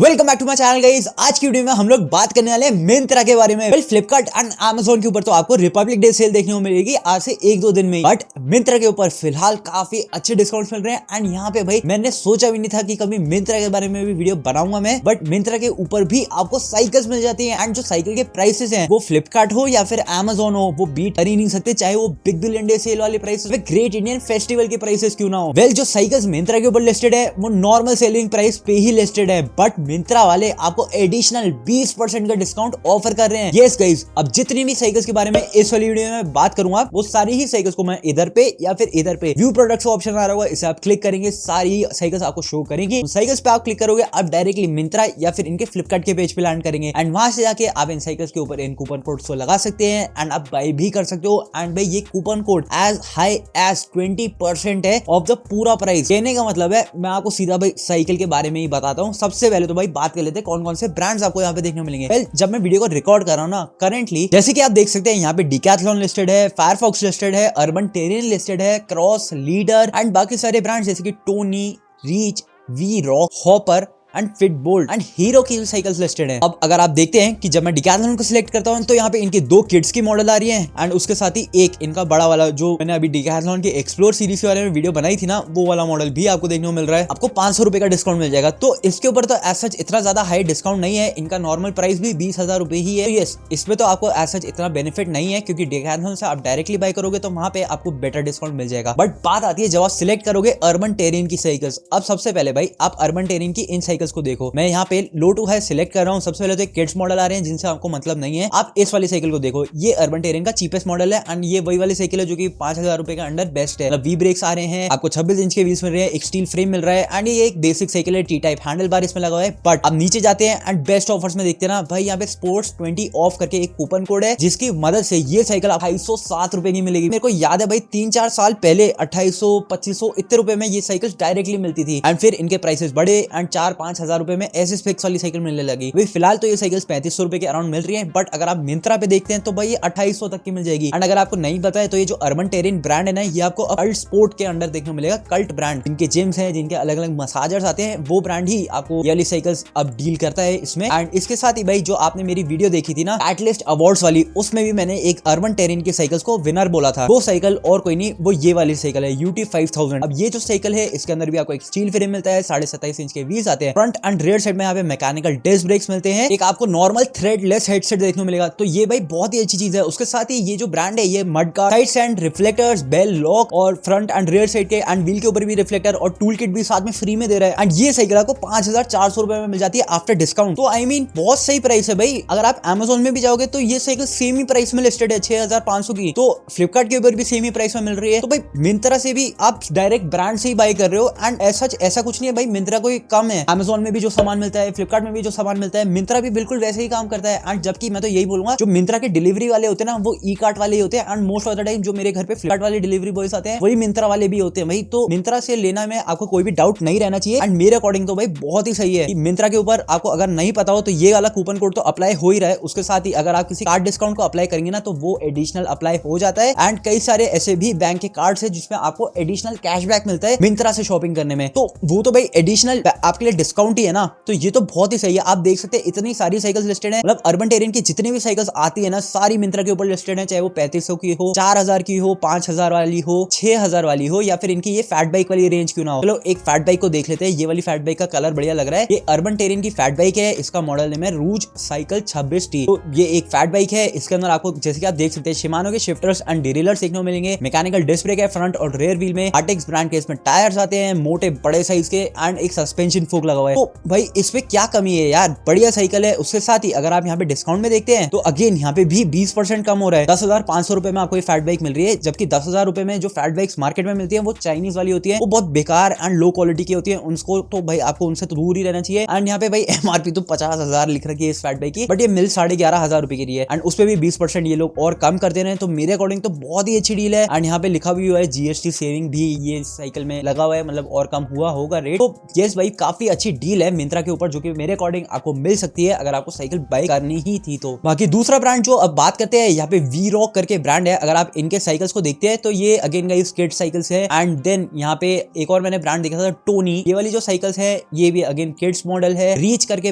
Welcome back to my channel guys. आज की video में हम लोग बात करने वाले हैं मिंत्रा के बारे में। फ्लिपकार्ट एंड अमेज़न के ऊपर तो आपको रिपब्लिक डे सेल देखने को मिलेगी आज से एक दो दिन में, बट मिंत्रा के ऊपर फिलहाल काफी अच्छे डिस्काउंट्स मिल रहे हैं। एंड यहाँ पे भाई मैंने सोचा भी नहीं था कि कभी मिंत्रा के बारे में भी वीडियो बनाऊंगा मैं, बट मिंत्रा के ऊपर भी आपको साइकिल्स मिल जाती है। एंड जो साइकिल के प्राइसेस हैं वो फ्लिपकार्ट हो या फिर अमेज़न हो वो बीट कर ही नहीं सकते, चाहे वो बिग बिलियन डे सेल वाले प्राइसेस, ग्रेट इंडियन फेस्टिवल के प्राइसेस क्यों ना हो। वेल जो साइकिल्स मिंत्रा के ऊपर लिस्टेड है वो नॉर्मल सेलिंग प्राइस पे ही लिस्टेड है, बट मिंत्रा वाले आपको एडिशनल 20% का डिस्काउंट ऑफर कर रहे हैं। यस गाइस, अब जितनी भी साइकिल्स के बारे में इस वाली वीडियो में बात करूंगा वो सारी ही साइकिल्स को मैं इधर पे या फिर इधर पे व्यू प्रोडक्ट्स का ऑप्शन आ रहा होगा, इसे आप क्लिक करेंगे सारी साइकिल्स आपको शो करेंगी। साइकिल्स पे आप क्लिक करोगे आप डायरेक्टली मिंत्रा या फिर इनके फ्लिपकार्ट के पेज पे लैंड करेंगे एंड वहां से जाके आप इन साइकिल्स के ऊपर इन कूपन कोड्स को लगा सकते हैं एंड आप बाय भी कर सकते हो। एंड भाई ये coupon code as high as 20% है ऑफ द पूरा प्राइस। कहने का मतलब है मैं आपको सीधा भाई साइकिल के बारे में ही बताता हूँ। सबसे पहले तो भाई बात कर लेते हैं कौन कौन से ब्रांड्स आपको यहाँ पे देखने को मिलेंगे। well, जब मैं वीडियो को रिकॉर्ड कर रहा हूँ ना करंटली, जैसे कि आप देख सकते हैं यहाँ पे डिकैथलॉन लिस्टेड है, फायरफॉक्स लिस्टेड है, अर्बन टेरियन लिस्टेड है, क्रॉस, लीडर एंड बाकी सारे ब्रांड्स जैसे कि Tony, Reach, V Rock, Hopper and Fit Bolt and Hero की साइकिल्स लिस्टेड है। अब अगर आप देखते हैं कि जब मैं डिकैथलॉन को सिलेक्ट करता हूं तो यहाँ पे इनके दो किड्स की मॉडल आ रही है एंड उसके साथ ही एक इनका बड़ा वाला जो मैंने अभी डिकैथलॉन के एक्सप्लोर सीरीज के बारे में वीडियो बनाई थी ना वो वाला मॉडल भी आपको देखने को मिल रहा है। आपको 500 रुपए का डिस्काउंट मिल जाएगा। तो इसके ऊपर तो एज सच इतना ज्यादा हाई डिस्काउंट नहीं है, इनका नॉर्मल प्राइस भी 20,000 रुपए ही है। यस, इसमें तो आपको एज सच इतना बेनिफिट नहीं है क्योंकि डिकैथलॉन से आप डायरेक्टली बाय करोगे तो वहां पे आपको बेटर डिस्काउंट मिल जाएगा। बट बात आती है जब आप सिलेक्ट करोगे अर्बन टेरियन की साइकिल्स। अब सबसे पहले भाई आप अर्बन टेरियन की इन साइकिल्स को देखो। मैं यहाँ पे लो टू हाई सिलेक्ट कर रहा हूँ। सबसे पहले तो किड्स मॉडल आ रहे हैं जिनसे आपको मतलब नहीं है। आप इस वाली साइकिल को देखो, ये अर्बन टेरियन का चीपेस्ट मॉडल है एंड ये वही वाली साइकिल है जो कि 5,000 रुपए के अंडर बेस्ट है। वी ब्रेक्स आ रहे हैं, आपको 26 इंच के व्हील्स मिल रहे हैं, एक स्टील फ्रेम मिल रहा है एंड ये एक बेसिक साइकिल है, टी टाइप हैंडल बार इसमें लगा हुआ है। बट अब नीचे जाते हैं एंड बेस्ट ऑफर्स में देखते हैं ना भाई, यहाँ पे स्पोर्ट्स 20 ऑफ करके एक कूपन कोड है जिसकी मदद से ये साइकिल 207 रुपए की मिलेगी। मेरे को याद है भाई 3-4 साल पहले 2800-2500 इतने रुपए में ये साइकिल डायरेक्टली मिलती थी एंड फिर इनके प्राइसेस बढ़े एंड 4-5 हजार रुपए में ऐसे स्पेक्स वाली साइकिल मिलने लगी। फिलहाल तो ये साइकिल्स 3500 रुपए के अराउंड मिल रही है, बट अगर आप मिंत्रा पे देखते हैं तो भाई ये 2800 तक की मिल जाएगी। एंड अगर आपको नहीं पता है तो ये जो अर्बन टेरियन ब्रांड है ना ये आपको कल्ट स्पोर्ट के अंडर देखने को मिलेगा। कल्ट ब्रांड जिनके जिम्स हैं, जिनके अलग अलग मसाजर्स आते हैं, वो ब्रांड ही आपको ये वाली साइकिल्स अब डील करता है इसमें। एंड इसके साथ ही भाई जो आपने मेरी वीडियो देखी थी ना एटलीस्ट अवार्ड्स वाली, उसमें भी मैंने एक अर्बन टेरियन की साइकिल्स को विनर बोला था। वो साइकिल और कोई नहीं, वो ये वाली साइकिल है UT 5000। अब ये जो साइकिल है इसके अंदर भी आपको एक स्टील फ्रेम मिलता है, 27.5 इंच के व्हील्स आते हैं, फ्रंट एंड रियर साइड में यहाँ पे मैकेनिकल डिस्क ब्रेक्स मिलते हैं, एक आपको नॉर्मल थ्रेडलेस हेडसेट देखने को मिलेगा। तो ये भाई बहुत ही अच्छी चीज है। उसके साथ ही ये जो ब्रांड है ये mudguard, side stand, reflectors, bell lock और फ्रंट एंड रियर साइड के एंड व्हील के ऊपर भी रिफ्लेक्टर और टूल किट भी साथ में फ्री में दे रहा है। एंड ये साइकिल आपको 5,400 रुपए में मिल जाती है आफ्टर डिस्काउंट। तो आई मीन बहुत सही प्राइस है भाई। अगर आप अमेज़न में भी जाओगे तो ये साइकिल सेम ही प्राइस में लिस्टेड है 6,500 की, तो फ्लिपकार्ट के ऊपर भी सेम ही प्राइस में मिल रही है। तो भाई मिंत्रा से भी आप डायरेक्ट ब्रांड से ही बाय कर रहे हो एंड ऐसा कुछ नहीं है भाई मिंत्रा कोई कम है। अमेज़न में भी जो सामान मिलता है, फ्लिपकार्ट में भी जो सामान मिलता है, मिंत्रा भी बिल्कुल वैसे ही काम करता है। एंड जबकि मैं तो यही बोलूंगा जो मिंत्रा के डिलीवरी वाले होते हैं ना वो ई कार्ट वाले ही होते हैं and most of the time जो मेरे घर पे फ्लिपकार्ट वाले डिलीवरी बॉयज आते हैं वही मिंत्रा वाले भी होते हैं भाई। तो मिंत्रा से लेना में आपको कोई भी डाउट नहीं रहना चाहिए एंड मेरे अकॉर्डिंग तो भाई बहुत ही सही है कि मिंत्रा के ऊपर आपको अगर नहीं पता हो तो ये वाला कूपन कोड तो अप्लाई हो ही रहा है। उसके साथ ही अगर आप किसी कार्ड डिस्काउंट को अप्लाई करेंगे ना तो वो एडिशनल अप्लाई हो जाता है एंड कई सारे ऐसे भी बैंक के कार्ड्स है जिसमें आपको एडिशनल कैशबैक मिलता है मिंत्रा से शॉपिंग करने में। तो वो तो भाई एडिशनल आपके लिए डिस्काउंट ही है ना, तो ये तो बहुत ही सही है। आप देख सकते हैं इतनी सारी साइकिल्स लिस्टेड है, मतलब अर्बन टेरियन की जितनी भी साइकिल्स आती है ना सारी मिंत्रा के ऊपर लिस्टेड है, चाहे वो 3500 की हो, 4000 की हो, 5000 वाली हो, 6000 वाली हो या फिर इनकी ये फैट बाइक वाली रेंज क्यों ना हो। चलो एक फैट बाइक को देख लेते हैं। ये वाली फैट बाइक का कलर बढ़िया लग रहा है। ये अर्बन टेरियन की फैट बाइक है, इसका मॉडल नेम है रूज साइकिल 26T। तो ये एक फैट बाइक है, इसके अंदर आपको जैसे कि आप देख सकते हैं शिमानो के शिफ्टर्स एंड डिरेलर्स देखने को मिलेंगे, मैकेनिकल डिस्क ब्रेक है फ्रंट और रेयर व्हील में, आर्टेक्स ब्रांड के इसमें टायर्स आते हैं मोटे बड़े साइज के एंड एक सस्पेंशन फोक लगा हुआ है। तो भाई इसमें क्या कमी है यार, बढ़िया साइकिल है। उसके साथ ही अगर आप यहाँ पे डिस्काउंट में देखते हैं तो अगेन यहाँ पे भी 20% कम हो रहा है। 10,500 रुपए में आपको ये फैट बाइक मिल रही है, जबकि 10,000 रुपए में जो फैट बाइक्स मार्केट में मिलती है वो चाइनीज वाली होती है, वो बहुत बेकार एंड लो क्वालिटी की होती है। उनको तो भाई आपको उनसे तो दूर ही रहना चाहिए। एंड यहाँ पे भाई MRP तो 50,000 लिख रखी है इस फैट बाइक की, बट ये मिल 11,500 रुपए की रही है एंड उस पर भी 20% ये लोग और कम कर दे रहे हैं। तो मेरे अकॉर्डिंग तो बहुत ही अच्छी डील है। एंड यहाँ पे लिखा भी हुआ है GST सेविंग भी ये साइकिल में लगा हुआ है, मतलब और कम हुआ होगा रेट। तो यस भाई काफी अच्छी डील है मिंत्रा के ऊपर, जो कि मेरे अकॉर्डिंग आपको मिल सकती है अगर आपको साइकिल बाय करनी ही थी तो। बाकी दूसरा ब्रांड जो अब बात करते हैं, यहाँ पे वी रॉक करके ब्रांड है। अगर आप इनके साइकिल्स को देखते हैं तो ये अगेन गाइस किड साइकिल्स है। एंड देन यहाँ पे एक और मैंने ब्रांड देखा था टोनी, ये वाली जो साइकिल्स है ये भी अगेन किड्स मॉडल है। रीच करके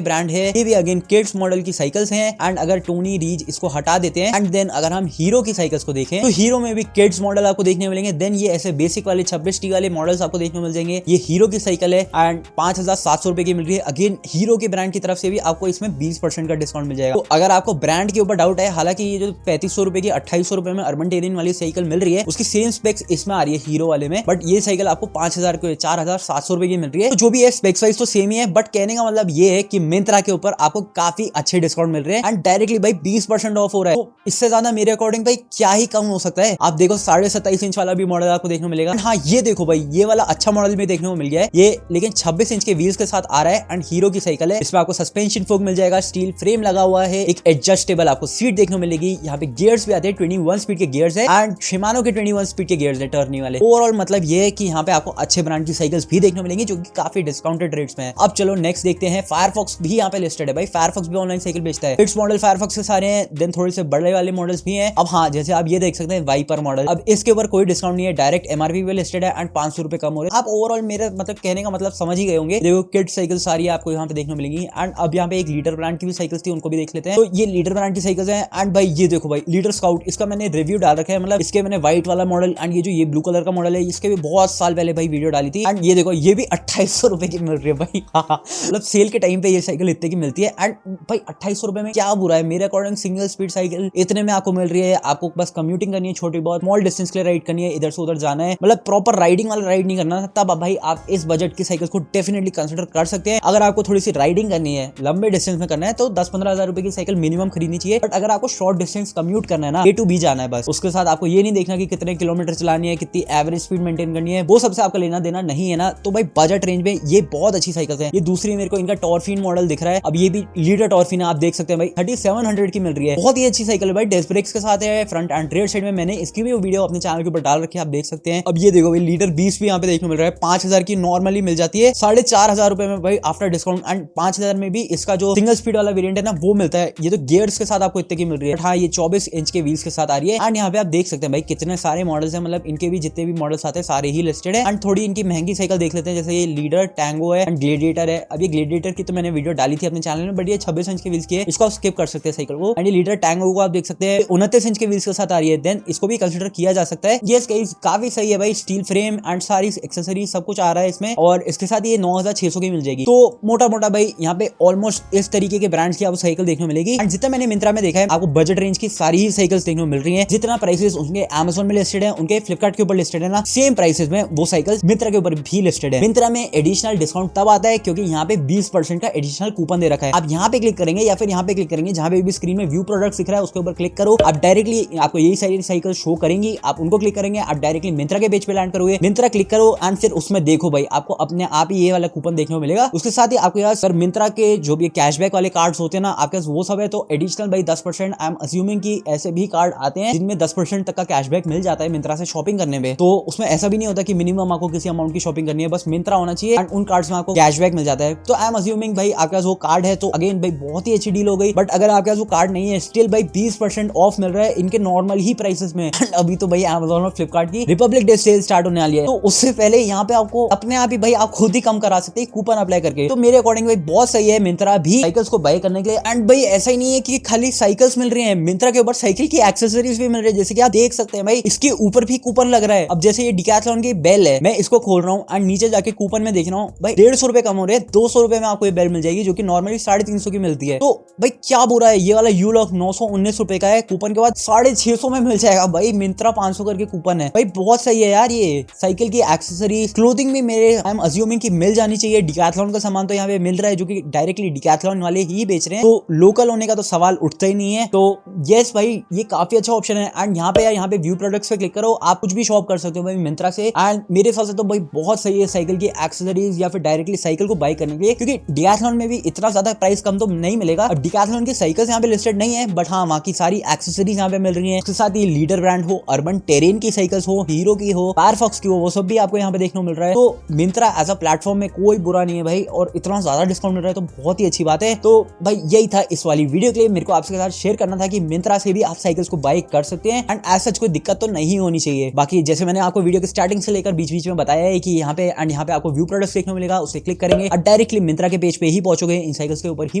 ब्रांड है, ये भी अगेन किड्स मॉडल की साइकिल्स हैं। एंड अगर टोनी रीच इसको हटा देते हैं एंड देन अगर हम हीरो की साइकिल्स को देखें तो हीरो में भी किड्स मॉडल आपको देखने मिलेंगे। देन ये ऐसे बेसिक वाले 26T वाले मॉडल्स आपको देखने मिल जाएंगे। ये हीरो की साइकिल है एंड 5700 रुपए की मिल रही है। अगेन हीरो के ब्रांड की तरफ से भी आपको इसमें 20% का डिस्काउंट मिल जाएगा। तो अगर आपको ब्रांड के ऊपर डाउट है, हालांकि ये जो 3500 रुपए की 2800 रुपए में अर्बन टेरेन वाली साइकिल मिल रही है उसकी सेम स्पेक्स इसमें आ रही है हीरो वाले में, बट ये साइकिल आपको 4700 रुपए की मिल रही है। तो जो भी है स्पेक्स वाइज तो सेम ही है, बट कहने का मतलब ये है कि मिंत्रा के ऊपर आपको काफी अच्छे डिस्काउंट मिल रहे हैं एंड डायरेक्टली भाई 20% ऑफ हो रहा है। तो इससे ज्यादा मेरे अकॉर्डिंग भाई क्या ही कम हो सकता है। आप देखो 27.5 इंच वाला भी मॉडल आपको देखने को मिलेगा। हाँ ये देखो भाई ये वाला अच्छा मॉडल भी देखने को मिल गया है ये, लेकिन 26 इंच के व्हील्स के साथ आ रहा है एंड हीरो की साइकिल है। इसमें आपको सस्पेंशन फोक मिल जाएगा, स्टील फ्रेम लगा हुआ है, एक एडजस्टेबल आपको सीट देखने को मिलेगी। यहाँ पे गियर्स भी आते हैं, 21 स्पीड के गियर्स है एंड शिमानो के 21 स्पीड के गियर्स है टर्नी वाले। ओवरऑल मतलब ये है कि यहाँ पे आपको अच्छे ब्रांड की साइकिल्स भी देखने को मिलेंगी जो कि काफी डिस्काउंटेड रेट्स में है। अब चलो नेक्स्ट देखते हैं, फायरफॉक्स भी यहाँ पे लिस्टेड है भाई। फायरफॉक्स भी ऑनलाइन साइकिल बेचता है। किड्स मॉडल फायरफॉक्स के सारे हैं, देन थोड़े से बड़े वाले मॉडल्स भी हैं। अब हाँ जैसे आप ये देख सकते हैं वाइपर मॉडल, अब इसके ऊपर कोई डिस्काउंट नहीं है, डायरेक्ट एमआरपी पे लिस्टेड है एंड 500 रुपए कम हो रहे हैं। आप ओवरऑल मेरे मतलब कहने का मतलब समझ ही गए होंगे। देखो किड्स साइकिल सारी आपको यहाँ पे देखने मिलेंगी। एंड अब यहाँ पे एक लीडर ब्रांड की भी साइकिल्स थी, उनको भी देख लेते हैं। तो ये लीडर ब्रांड की साइकिल्स हैं एंड भाई ये देखो भाई लीडर स्काउट, इसका मैंने रिव्यू डाल रखा है। मतलब इसके मैंने व्हाइट वाला मॉडल एंड ये जो ये ब्लू कलर का मॉडल है इसके भी बहुत साल पहले भाई वीडियो डाली थी। एंड ये देखो ये भी 2800 रुपए की मिल रही है भाई। मतलब सेल के टाइम पे ये साइकिल इतने की मिलती है एंड भाई 2800 रुपए में क्या बुरा है। मेरे अकॉर्डिंग सिंगल स्पीड साइकिल इतने में आपको मिल रही है। आपको बस कम्यूटिंग करनी है, छोटी बहुत स्मॉल डिस्टेंस के लिए राइड करनी है, इधर से उधर जाना है, मतलब प्रॉपर राइडिंग वाला राइड नहीं करना, तब भाई आप इस बजट की साइकिल को डेफिनेटली कंसिडर कर सकते हैं। अगर आपको थोड़ी सी राइडिंग करनी है, लंबे डिस्टेंस में करना है तो 10-15 हजार रुपए की साइकिल मिनिमम खरीदनी चाहिए। बट अगर आपको शॉर्ट डिस्टेंस कम्यूट करना है ना, A to B जाना है बस, उसके साथ आपको ये नहीं देखना कि कितने किलोमीटर चलानी है, कितनी एवरेज स्पीड मेंटेन करनी है, वो सबसे आपका लेना देना नहीं है ना, तो भाई बजट रेंज में ये बहुत अच्छी साइकिल है। ये दूसरी मेरे को इनका टॉर्फिन मॉडल दिख रहा है। अब ये भी लीडर टॉर्फिन है, आप देख सकते हैं भाई 3700 की मिल रही है। बहुत ही अच्छी साइकिल है भाई, डिस्क ब्रेक्स के साथ है, फ्रंट एंड रेयर साइड में। मैंने इसकी भी वीडियो अपने चैनल के ऊपर डाल रखी है, आप देख सकते हैं। अब ये देखो भाई लीडर 20 भी यहाँ पे देखने मिल रहा है। 5000 की नॉर्मली मिल जाती है, 4500 रुपए में भाई आफ्टर डिस्काउंट। एंड 5000 में भी इसका जो सिंगल स्पीड वाला वेरिएंट है ना वो मिलता है। ये तो गियर्स के साथ आपको इतने की मिल रही है। हाँ ये 24 इंच के व्हील्स के साथ आ रही है। एंड यहाँ पे आप देख सकते हैं भाई कितने सारे मॉडल्स हैं, मतलब इनके भी जितने भी मॉडल्स आते हैं सारे ही लिस्टेड है। एंड थोड़ी इनकी महंगी साइकिल देख लेते हैं, जैसे ये लीडर टैंगो है एंड ग्लेडिएटर है। अब ये ग्लेडिएटर की तो मैंने वीडियो डाली थी अपने चैनल में, बट ये 26 इंच के व्हील्स की है, इसको आप स्किप कर सकते हैं साइकिल को। एंड ये लीडर टैंगो को आप देख सकते हैं 29 इंच के व्हील्स के साथ आ रही है, देन इसको भी कंसिडर किया जा सकता है। ये काफी सही है भाई, स्टील फ्रेम एंड सारी एक्सेसरी सब कुछ आ रहा है इसमें, और इसके साथ ये 9600 की मिल जाएगी। तो मोटा मोटा भाई यहाँ पे ऑलमोस्ट इस तरीके के ब्रांड्स की आपको साइकिल देखने को मिलेगी। एंड जितना मैंने मिंत्रा में देखा है आपको बजट रेंज की सारी ही साइकिल्स देखने को मिल रही है। जितना प्राइसेस उनके Amazon में लिस्टेड है, उनके फ्लिपकार्ट के ऊपर लिस्टेड है ना, सेम प्राइसेस में वो साइकिल्स मिंत्रा के ऊपर भी लिस्टेड है। मिंत्रा में एडिशनल डिस्काउंट तब आता है क्योंकि यहाँ पे 20% का एडिशनल कूपन दे रखा है। आप यहाँ पे क्लिक करेंगे या फिर यहाँ पे क्लिक करेंगे, जहाँ पे भी स्क्रीन में व्यू प्रोडक्ट दिख रहा है उसके ऊपर क्लिक करो, आप डायरेक्टली आपको यही सारी साइकिल शो करेंगी। आप उनको क्लिक करेंगे, आप डायरेक्टली मिंत्रा के पेज पे लैंड करोगे। मिंत्रा क्लिक करो एंड फिर उसमें देखो भाई आपको अपने आप ही ये वाला कूपन देखने को मिलेगा। उसके साथ ही आपके पास सर मिंत्रा के जो भी कैशबैक वाले कार्ड्स होते हैं ना आपके पास वो सब है, तो एडिशनल भाई 10%। आई एम अज्यूमिंग कि ऐसे भी कार्ड आते हैं जिनमें 10% तक का कैशबैक मिल जाता है मिंत्रा से शॉपिंग करने में। तो उसमें ऐसा भी नहीं होता कि मिनिमम आपको किसी अमाउंट की शॉपिंग करनी है, बस मिंत्रा होना चाहिए एंड उन कार्ड्स में आपको कैशबैक मिल जाता है। तो आई एम अज्यूमिंग भाई आपके पास वो कार्ड है, तो अगेन भाई बहुत ही अच्छी डील हो गई। बट अगर आपके पास वो कार्ड नहीं है, स्टिल भाई 20% ऑफ मिल रहा है इनके नॉर्मल ही प्राइसेस में। अभी तो भाई Amazon और फ्लिपकार्ट की रिपब्लिक डे सेल स्टार्ट होने वाली है, तो उससे पहले यहाँ पे आपको अपने आप ही भाई आप खुद ही कम करा सकते हैं कूपन अप्लाई करके। तो मेरे अकॉर्डिंग भाई बहुत सही है मिंत्रा भी साइकिल्स को बाय करने के लिए। एंड भाई ऐसा ही नहीं है कि खाली साइकिल्स मिल रही हैं, मिंत्रा के ऊपर साइकिल की एक्सेसरीज भी मिल रही है। जैसे कि आप देख सकते हैं भाई इसके ऊपर भी कूपन लग रहा है। अब जैसे ये डिकैथलॉन की बेल है, मैं इसको खोल रहा हूँ एंड नीचे जाके कूपन में देख रहा हूँ भाई 150 रुपए कम हो रहे हैं, 200 रुपए में आपको ये बेल मिल जाएगी जो कि नॉर्मली 350 की मिलती है। तो भाई क्या बुरा है, ये वाला यू लॉक 919 रुपए का है, कूपन के बाद 650 में मिल जाएगा भाई। मिंत्रा 500 करके कूपन है भाई, बहुत सही है यार। ये साइकिल की एक्सेसरीज क्लोथिंग भी मेरे आई एम अज्यूमिंग कि मिल जानी चाहिए। डिकैथलॉन का सामान तो यहाँ पे मिल रहा है जो कि डायरेक्टली डिकैथलॉन वाले ही बेच रहे हैं, तो लोकल होने का तो सवाल उठता ही नहीं है। तो यस भाई ये काफी अच्छा ऑप्शन है। एंड यहाँ पे व्यू प्रोडक्ट्स पे क्लिक करो, आप कुछ भी शॉप कर सकते हो भाई मिंत्रा से। एंड मेरे हिसाब से तो भाई बहुत सही है साइकिल की एक्सेसरीज या फिर डायरेक्टली साइकिल को बाय करने के लिए, क्योंकि डिकैथलॉन में भी इतना ज्यादा प्राइस कम तो नहीं मिलेगा। अब डिकैथलॉन की साइकिल्स यहाँ पे लिस्टेड नहीं है, बट हाँ वहाँ की सारी एक्सेसरीज यहाँ पे मिल रही है। उसके साथ ही लीडर ब्रांड हो, अर्बन टेरेन की साइकिल्स हो, हीरो की हो, फायरफॉक्स की हो, वो सब भी आपको यहाँ पे देखने को मिल रहा है। तो मिंत्रा एज अ प्लेटफॉर्म में कोई बुरा नहीं है भाई, और इतना ज्यादा डिस्काउंट मिल रहा है तो बहुत ही अच्छी बात है। तो भाई यही था इस वाली वीडियो के लिए, मेरे को आपके साथ शेयर करना था कि मिंत्रा से भी आप साइकिल्स को बाय कर सकते हैं एंड एज सच कोई दिक्कत तो नहीं होनी चाहिए। बाकी जैसे मैंने आपको वीडियो के स्टार्टिंग से लेकर बीच बीच में बताया है कि यहाँ पे आपको व्यू प्रोडक्ट्स देखने को मिलेगा, उसे क्लिक करेंगे और डायरेक्टली मिंत्रा के पेज पे ही पहुंचोगे, इन साइकिल्स के ऊपर ही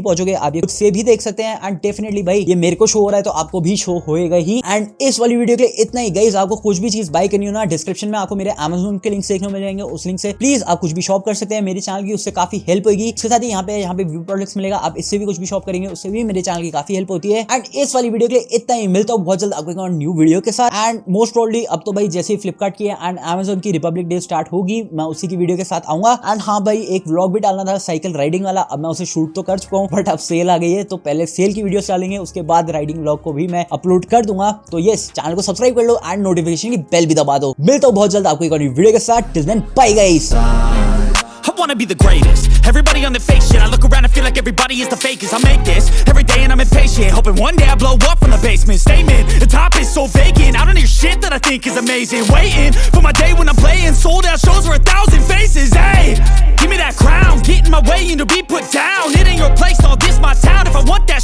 पहुंचोगे। आप ये खुद से भी देख सकते हैं एंड डेफिनेटली भाई ये मेरे को शो हो रहा है तो आपको भी शो होएगा ही। एंड इस वाली वीडियो के लिए इतना ही गाइस। आपको कुछ भी चीज बाय करनी हो ना, डिस्क्रिप्शन में आपको मेरे Amazon के लिंक्स देखने को मिल जाएंगे, उस लिंक से प्लीज आप कुछ भी शॉप कर सकते हैं मेरे चैनल की, उससे काफी हेल्प होगी। इसके साथ ही यहाँ पे व्यू प्रोडक्ट्स मिलेगा, आप इससे भी कुछ भी शॉप करेंगे उससे भी मेरे चैनल की काफी हेल्प होती है। एंड इस वाली वीडियो के लिए इतना ही, मिलता हूं बहुत जल्द आपको न्यू वीडियो के साथ। एंड मोस्ट प्रोबेबली अब तो भाई जैसे ही फ्लिपकार्ट की एंड Amazon की रिपब्लिक डे स्टार्ट होगी, मैं उसी की वीडियो के साथ आऊंगा। एंड हाँ भाई, एक व्लॉग भी डालना था साइकिल राइडिंग वाला, अब मैं उसे शूट तो कर चुका हूँ, बट अब सेल आ गई है तो पहले सेल की वीडियोस डालेंगे, उसके बाद राइडिंग व्लॉग को भी मैं अपलोड कर दूंगा। तो यस, चैनल को सब्सक्राइब कर लो एंड नोटिफिकेशन की बेल भी दबा दो। मिलता हूं बहुत जल्द आपको एक और वीडियो के साथ। Till then bye guys. I wanna be the greatest. Everybody on the fake shit. I look around and feel like everybody is the fakest. I make this every day and I'm impatient, hoping one day I blow up from the basement. Statement, the top is so vacant. I don't hear shit that I think is amazing. Waiting for my day when I'm playing sold out shows for 1,000 faces. Hey, give me that crown, get in my way and to be put down. It ain't your place, all this